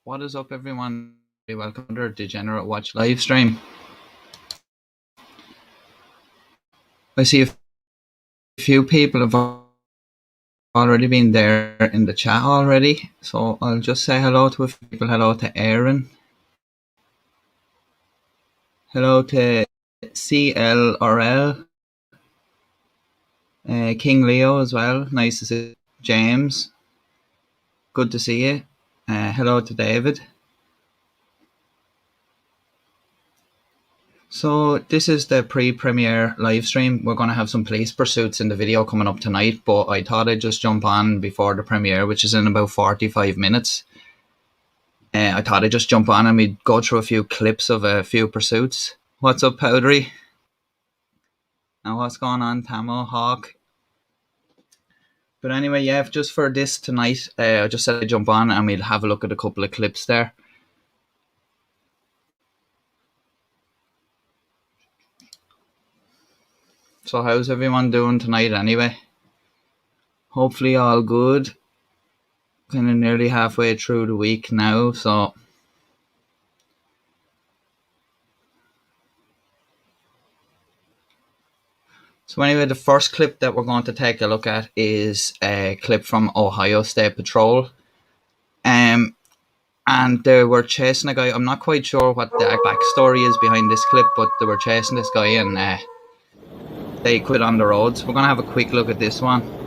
What is up, everyone? Welcome to Degenerate Watch Livestream. I see a few people have already been there in the chat already, so I'll just say hello to a few people. Hello to Aaron. Hello to CLRL. King Leo as well. Nice to see you. James. Good to see you. Hello to David. So this is the pre-premiere live stream. We're going to have some police pursuits in the video coming up tonight, but I thought I'd just jump on before the premiere, which is in about 45 minutes. I thought I'd just jump on and we'd go through a few clips of a few pursuits. What's up, Powdery? And what's going on, Tamo, Hawk? But anyway, yeah, just for this tonight, I just said I'd jump on and we'll have a look at a couple of clips there. So how's everyone doing tonight anyway? Hopefully all good. Kind of nearly halfway through the week now, so anyway, the first clip that we're going to take a look at is a clip from Ohio State Patrol. And they were chasing a guy. I'm not quite sure what the backstory is behind this clip, but they were chasing this guy and they quit on the roads. We're going to have a quick look at this one.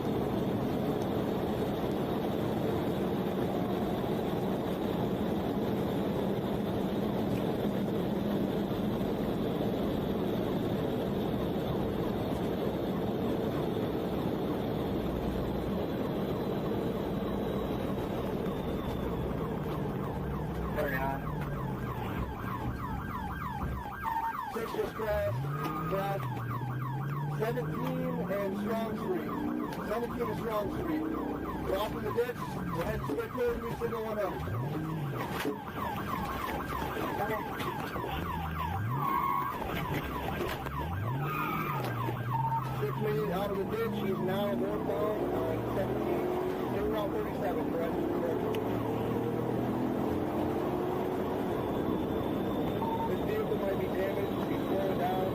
Out of the ditch, he's now northbound on 17. They're Route 37, correct? This vehicle might be damaged, he's slowing down.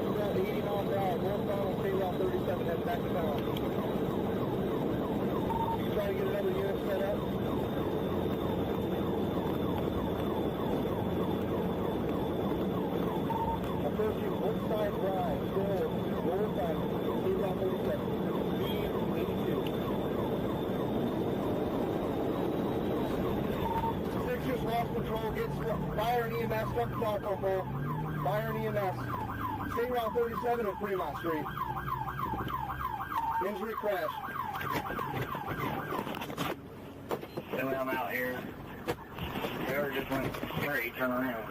He's at 80 miles per hour, northbound on State Route 37, heading back to town. You can try to get another unit set up. Approaching Woodside Drive, north side, State Route 37, speed 82. 6 just lost control, gets fire and EMS, stuck the telephone pole, fire and EMS. State Route 37 at Fremont Street. Injury crash. Anyway, I'm out here. Trevor just went straight, turn around.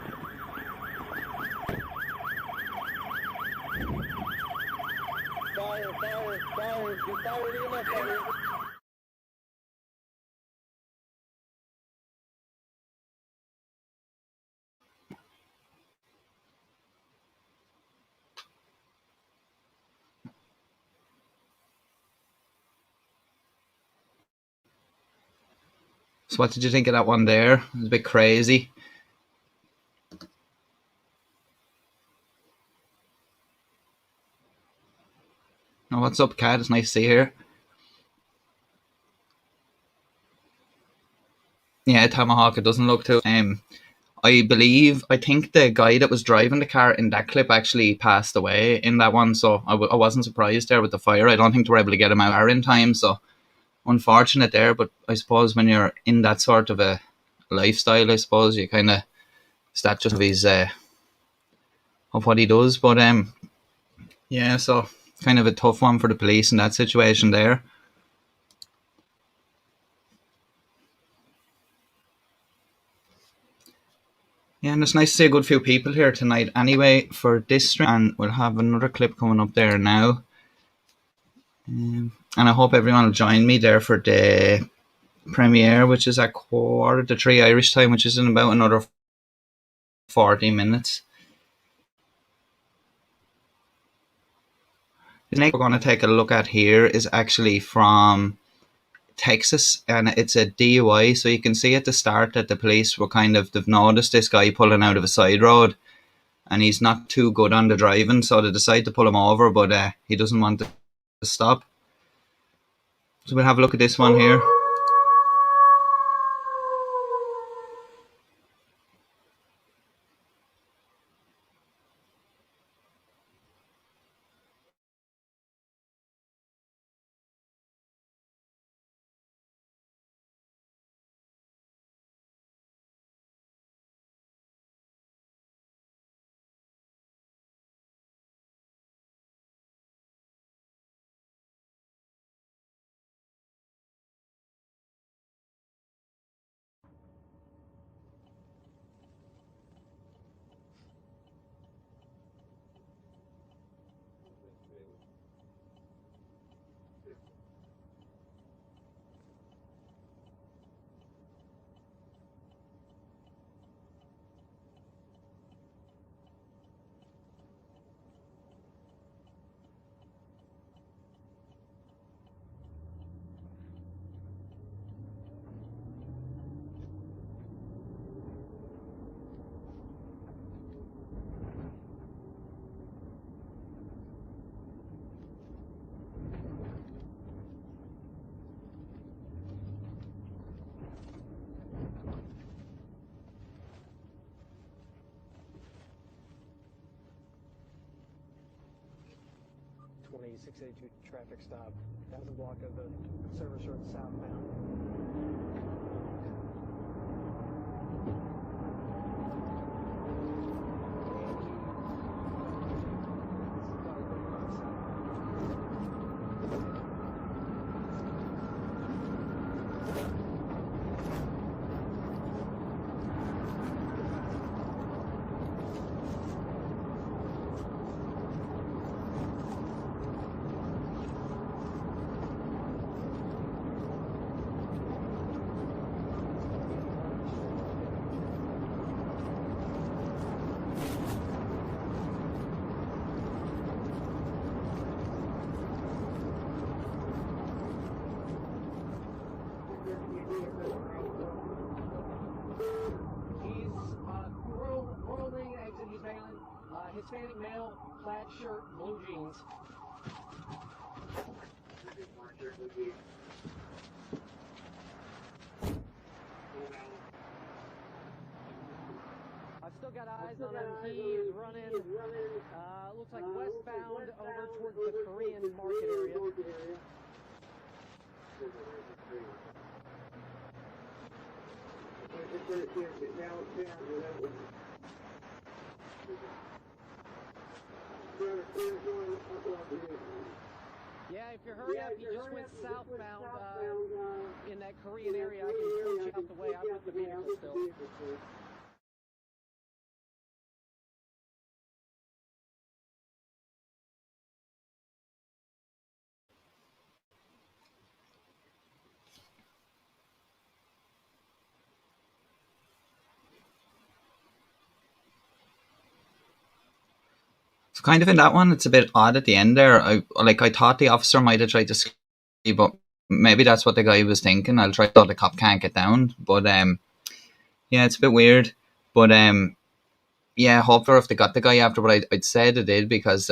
Fire, get fire and EMS out here. So what did you think of that one there? It was a bit crazy. Oh, what's up, Kat? It's nice to see you here. Yeah, Tomahawk, it doesn't look too... I think the guy that was driving the car in that clip actually passed away in that one, so I wasn't surprised there with the fire. I don't think they were able to get him out in time, so unfortunate there. But I suppose when you're in that sort of a lifestyle, I suppose you kind of... That just of his... of what he does, but yeah, so kind of a tough one for the police in that situation there. Yeah, and it's nice to see a good few people here tonight anyway for this stream, and we'll have another clip coming up there now. And I hope everyone will join me there for the premiere, which is at 2:45 Irish time, which is in about another 40 minutes. The next we're going to take a look at here is actually from Texas, and it's a DUI. So you can see at the start that the police were they've noticed this guy pulling out of a side road, and he's not too good on the driving, so they decide to pull him over, but he doesn't want to stop. So we'll have a look at this one here. Traffic stop. That was a block of the service road southbound. Hispanic male, plaid shirt, blue jeans. I've still got eyes on him. He is running, looks like westbound over towards the Korean market area. Yeah, if you're hurry up, you just went southbound in that Korean area. I can point you out the way. I'm with the vehicle still. So in that one, it's a bit odd at the end there. I thought the officer might have tried to see, but maybe that's what the guy was thinking. I'll try so the cop can't get down. But yeah, it's a bit weird. But yeah, hopefully if they got the guy after, but I'd say they did, because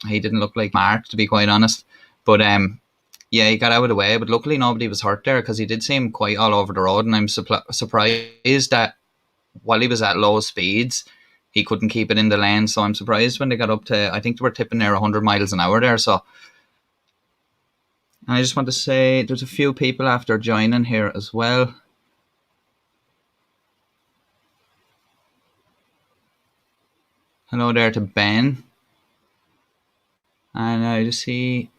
he didn't look like Mark, to be quite honest. But yeah, he got out of the way. But luckily nobody was hurt there, because he did seem quite all over the road, and I'm surprised that while he was at low speeds, he couldn't keep it in the lane. So I'm surprised when they got up to, I think they were tipping near 100 miles an hour there. So I just want to say there's a few people after joining here as well. Hello there to Ben. And I just see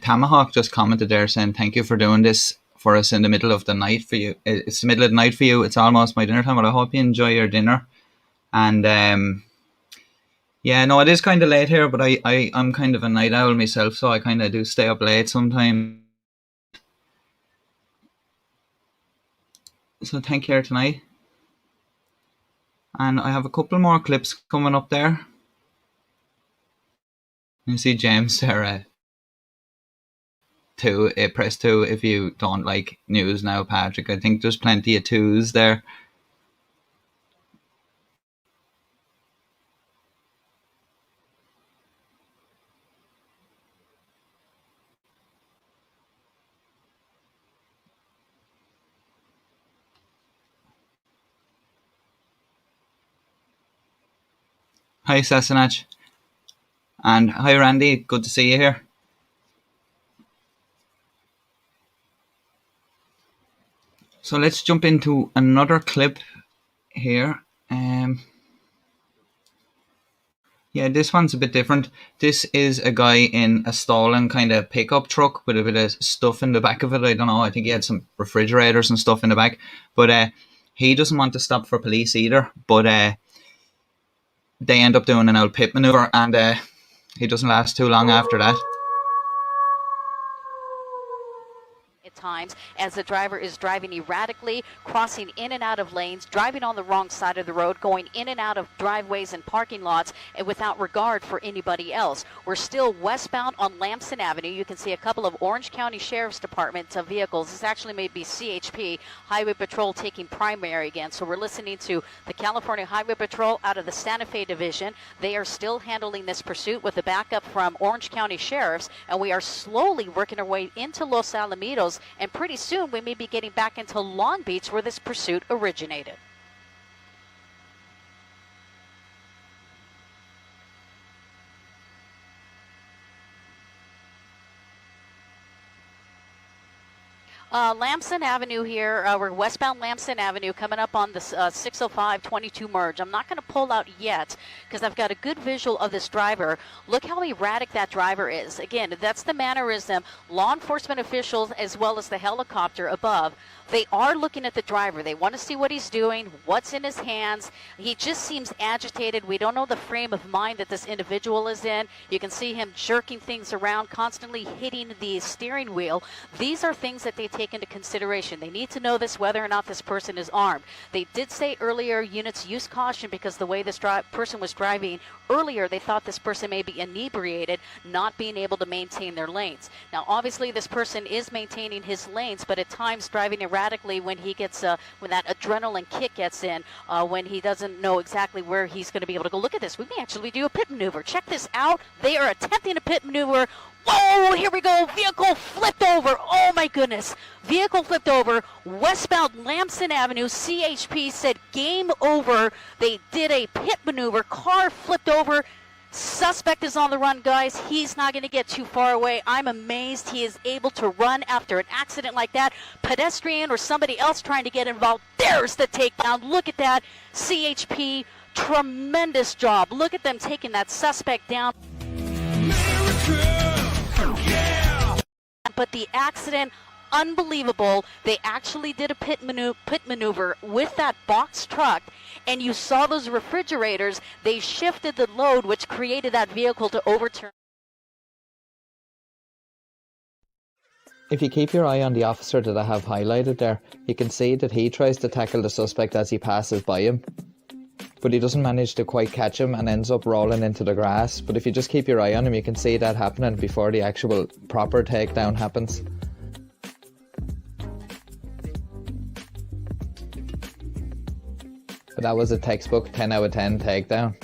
Tomahawk just commented there saying, thank you for doing this for us in the middle of the night for you. It's the middle of the night for you. It's almost my dinner time, but I hope you enjoy your dinner. And yeah, no, it is kind of late here, but I'm kind of a night owl myself, so I kind of do stay up late sometimes. So take care tonight. And I have a couple more clips coming up there. You see James there, press 2 if you don't like news now, Patrick. I think there's plenty of 2s there. Hi, Sassanach. And hi, Randy. Good to see you here. So let's jump into another clip here. Yeah, this one's a bit different. This is a guy in a stolen kind of pickup truck with a bit of stuff in the back of it. I don't know. I think he had some refrigerators and stuff in the back. But he doesn't want to stop for police either. But they end up doing an old pit maneuver, and he doesn't last too long after that. Times as the driver is driving erratically, crossing in and out of lanes, driving on the wrong side of the road, going in and out of driveways and parking lots, and without regard for anybody else. We're still westbound on Lamson Avenue. You can see a couple of Orange County Sheriff's Department vehicles. This actually may be CHP, Highway Patrol, taking primary again. So we're listening to the California Highway Patrol out of the Santa Fe Division. They are still handling this pursuit with the backup from Orange County Sheriffs, and we are slowly working our way into Los Alamitos. And pretty soon we may be getting back into Long Beach where this pursuit originated. Lamson Avenue here. We're westbound Lamson Avenue coming up on the 605-22 merge. I'm not going to pull out yet because I've got a good visual of this driver. Look how erratic that driver is. Again, that's the mannerism. Law enforcement officials as well as the helicopter above, they are looking at the driver. They want to see what he's doing, what's in his hands. He just seems agitated. We don't know the frame of mind that this individual is in. You can see him jerking things around, constantly hitting the steering wheel. These are things that they take into consideration. They need to know this, whether or not this person is armed. They did say earlier, units use caution because the way this person was driving earlier, they thought this person may be inebriated, not being able to maintain their lanes. Now, obviously, this person is maintaining his lanes, but at times driving erratically when he gets, when that adrenaline kick gets in, when he doesn't know exactly where he's going to be able to go. Look at this. We may actually do a pit maneuver. Check this out. They are attempting a pit maneuver. Whoa, here we go. Vehicle flipped over. Oh, my goodness. Vehicle flipped over. Westbound Lamson Avenue. CHP said game over. They did a pit maneuver. Car flipped over. Suspect is on the run, guys. He's not going to get too far away. I'm amazed he is able to run after an accident like that. Pedestrian or somebody else trying to get involved. There's the takedown. Look at that. CHP, tremendous job. Look at them taking that suspect down. But the accident, unbelievable. They actually did a pit maneuver with that box truck, and you saw those refrigerators. They shifted the load, which created that vehicle to overturn. If you keep your eye on the officer that I have highlighted there, you can see that he tries to tackle the suspect as he passes by him. But he doesn't manage to quite catch him and ends up rolling into the grass. But if you just keep your eye on him, you can see that happening before the actual proper takedown happens. But that was a textbook 10 out of 10 takedown.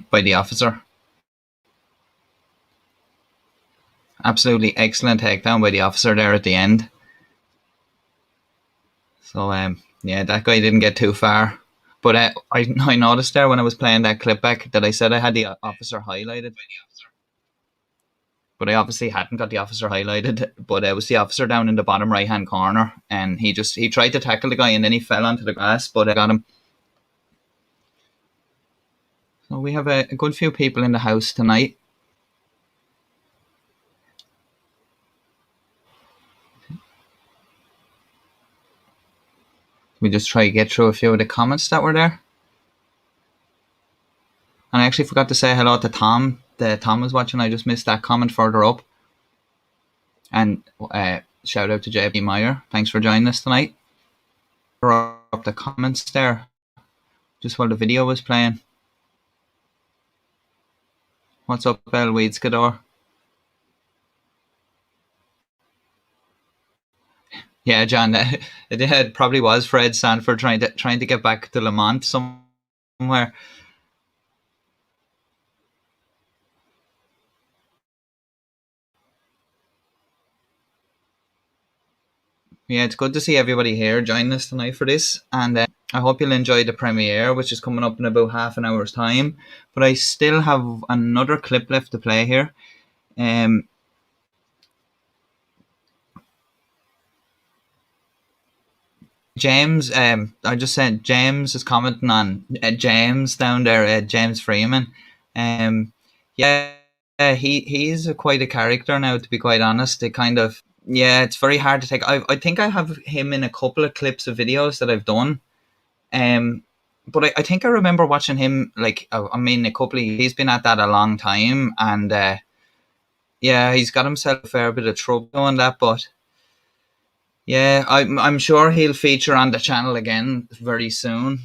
By the officer. Absolutely excellent takedown by the officer there at the end. So yeah, that guy didn't get too far. But I noticed there when I was playing that clip back that I said I had the officer highlighted. But I obviously hadn't got the officer highlighted. But it was the officer down in the bottom right hand corner, and he tried to tackle the guy and then he fell onto the grass, but I got him. we have a good few people in the house tonight. We just try to get through a few of the comments that were there. And I actually forgot to say hello to Tom. Tom was watching. I just missed that comment further up. And shout out to JB Meyer. Thanks for joining us tonight. Up the comments there just while the video was playing. What's up, Elweed Skador? Yeah, John, it probably was Fred Sanford trying to get back to Le Mans somewhere. Yeah, it's good to see everybody here joining us tonight for this, and I hope you'll enjoy the premiere, which is coming up in about half an hour's time. But I still have another clip left to play here. James, I just said James is commenting on James down there, James Freeman. Yeah, he's quite a character now, to be quite honest. Yeah, it's very hard to take. I think I have him in a couple of clips of videos that I've done. But I think I remember watching him, like, I mean, he's been at that a long time, and yeah, he's got himself a fair bit of trouble on that, but yeah, I'm sure he'll feature on the channel again very soon.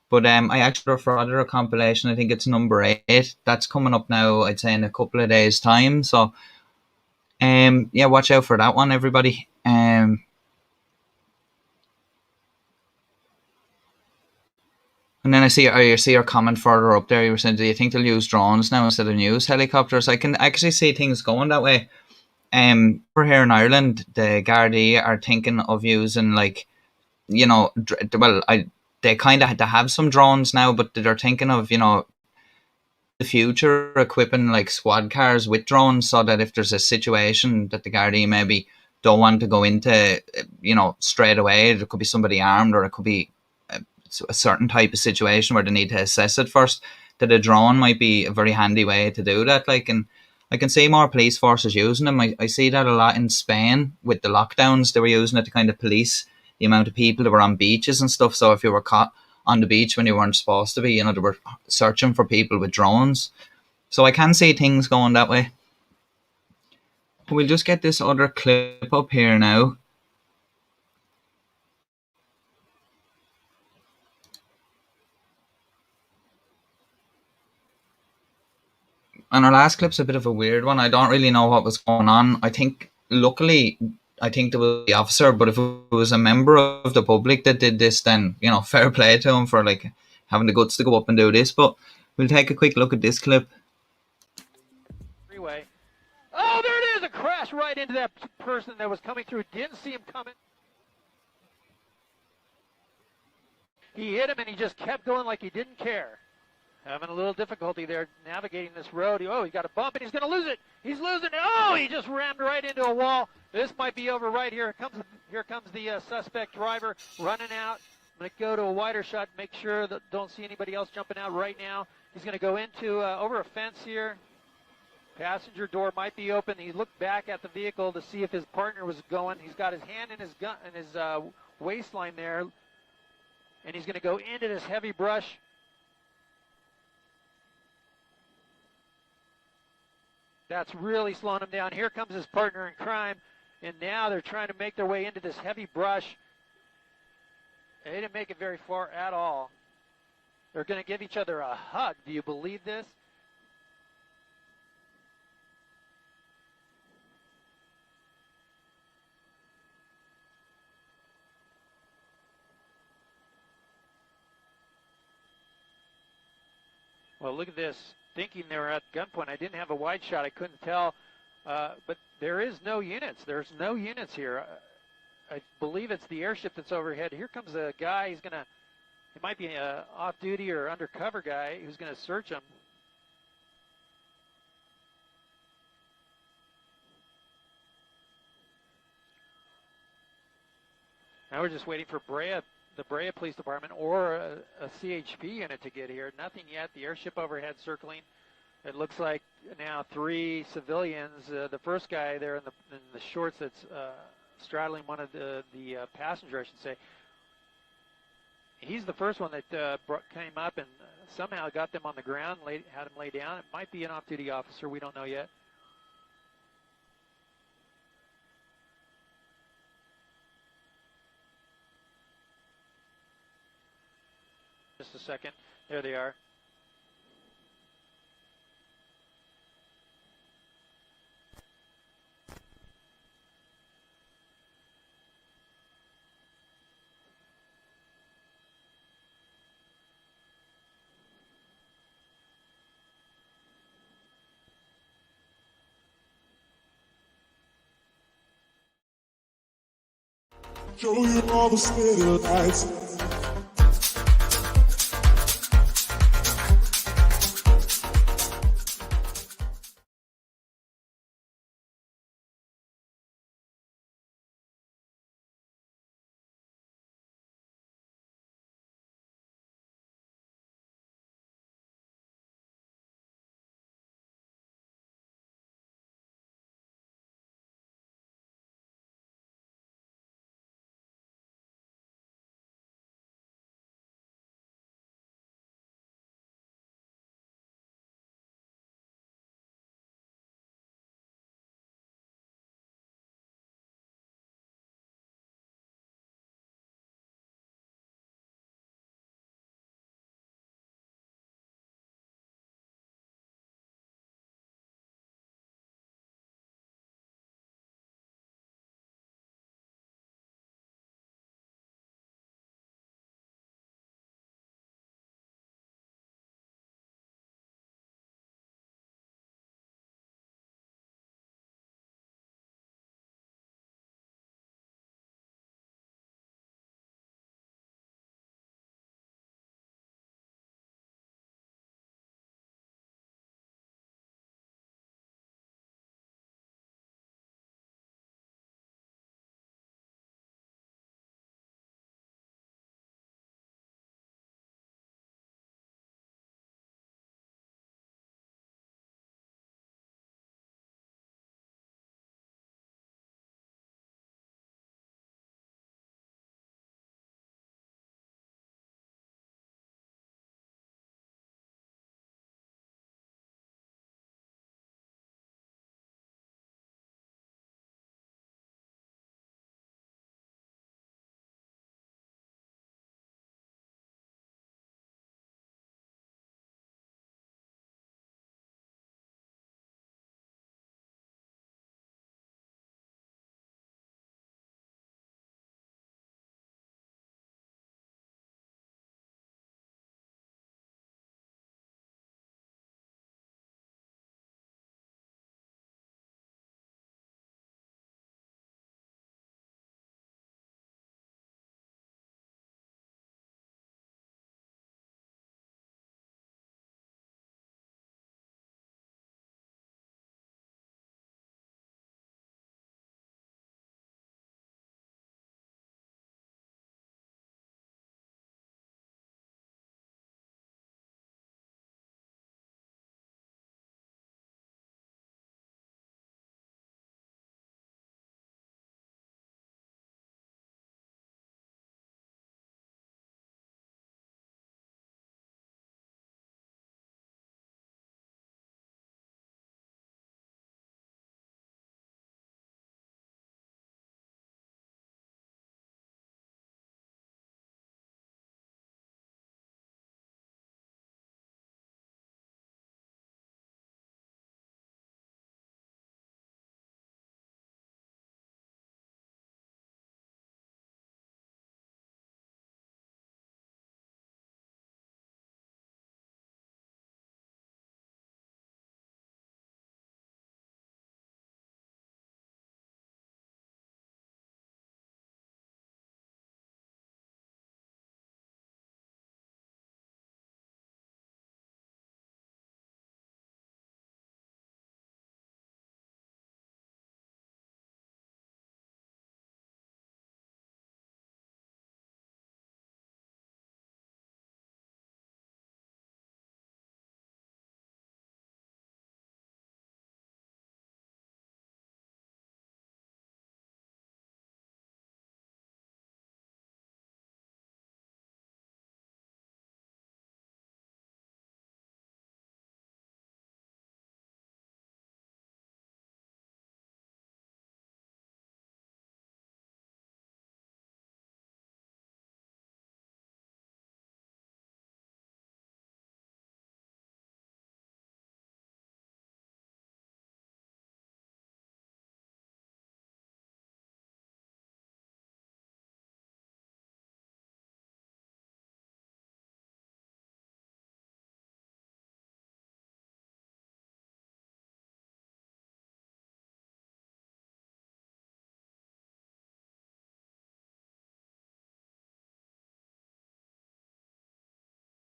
But I actually for a compilation. I think it's number 8. That's coming up now, I'd say, in a couple of days' time. So yeah, watch out for that one, everybody. And then I see your comment further up there. You were saying, do you think they'll use drones now instead of news helicopters? I can actually see things going that way. Over here in Ireland, the Gardaí are thinking of using, like, you know, they kind of had to have some drones now, but they're thinking of, you know, the future equipping like squad cars with drones, so that if there's a situation that the Gardaí maybe don't want to go into, you know, straight away, there could be somebody armed, or it could be a certain type of situation where they need to assess it first, that a drone might be a very handy way to do that. Like, and I can see more police forces using them. I see that a lot in Spain with the lockdowns. They were using it to kind of police the amount of people that were on beaches and stuff. So if you were caught on the beach when you weren't supposed to be, you know, they were searching for people with drones. So I can see things going that way. We'll just get this other clip up here now. And our last clip's a bit of a weird one. I don't really know what was going on. Luckily, I think there was the officer, but if it was a member of the public that did this, then, you know, fair play to him for, like, having the guts to go up and do this. But we'll take a quick look at this clip. Freeway. Oh, there it is! A crash right into that person that was coming through. Didn't see him coming. He hit him and he just kept going like he didn't care. Having a little difficulty there navigating this road. Oh, he got a bump and he's going to lose it. He's losing it. Oh, he just rammed right into a wall. This might be over right here. Here comes the suspect driver running out. I'm going to go to a wider shot, make sure that don't see anybody else jumping out right now. He's going to go into over a fence here. Passenger door might be open. He looked back at the vehicle to see if his partner was going. He's got his hand in his gun in his waistline there, and he's going to go into this heavy brush. That's really slowing him down. Here comes his partner in crime, and now they're trying to make their way into this heavy brush. They didn't make it very far at all. They're going to give each other a hug. Do you believe this? Well, look at this. Thinking they were at gunpoint. I didn't have a wide shot. I couldn't tell. But there is no units. There's no units here. I believe it's the airship that's overhead. Here comes a guy. He might be an off-duty or undercover guy who's going to search him. Now we're just waiting for Brea the Brea Police Department or a CHP unit to get here. Nothing yet. The airship overhead circling. It looks like now 3 civilians. The first guy there in the shorts that's straddling one of the passenger, I should say. He's the first one that came up and somehow got them on the ground, had him lay down. It might be an off-duty officer. We don't know yet. Just a second. There they are. Show you all the city lights.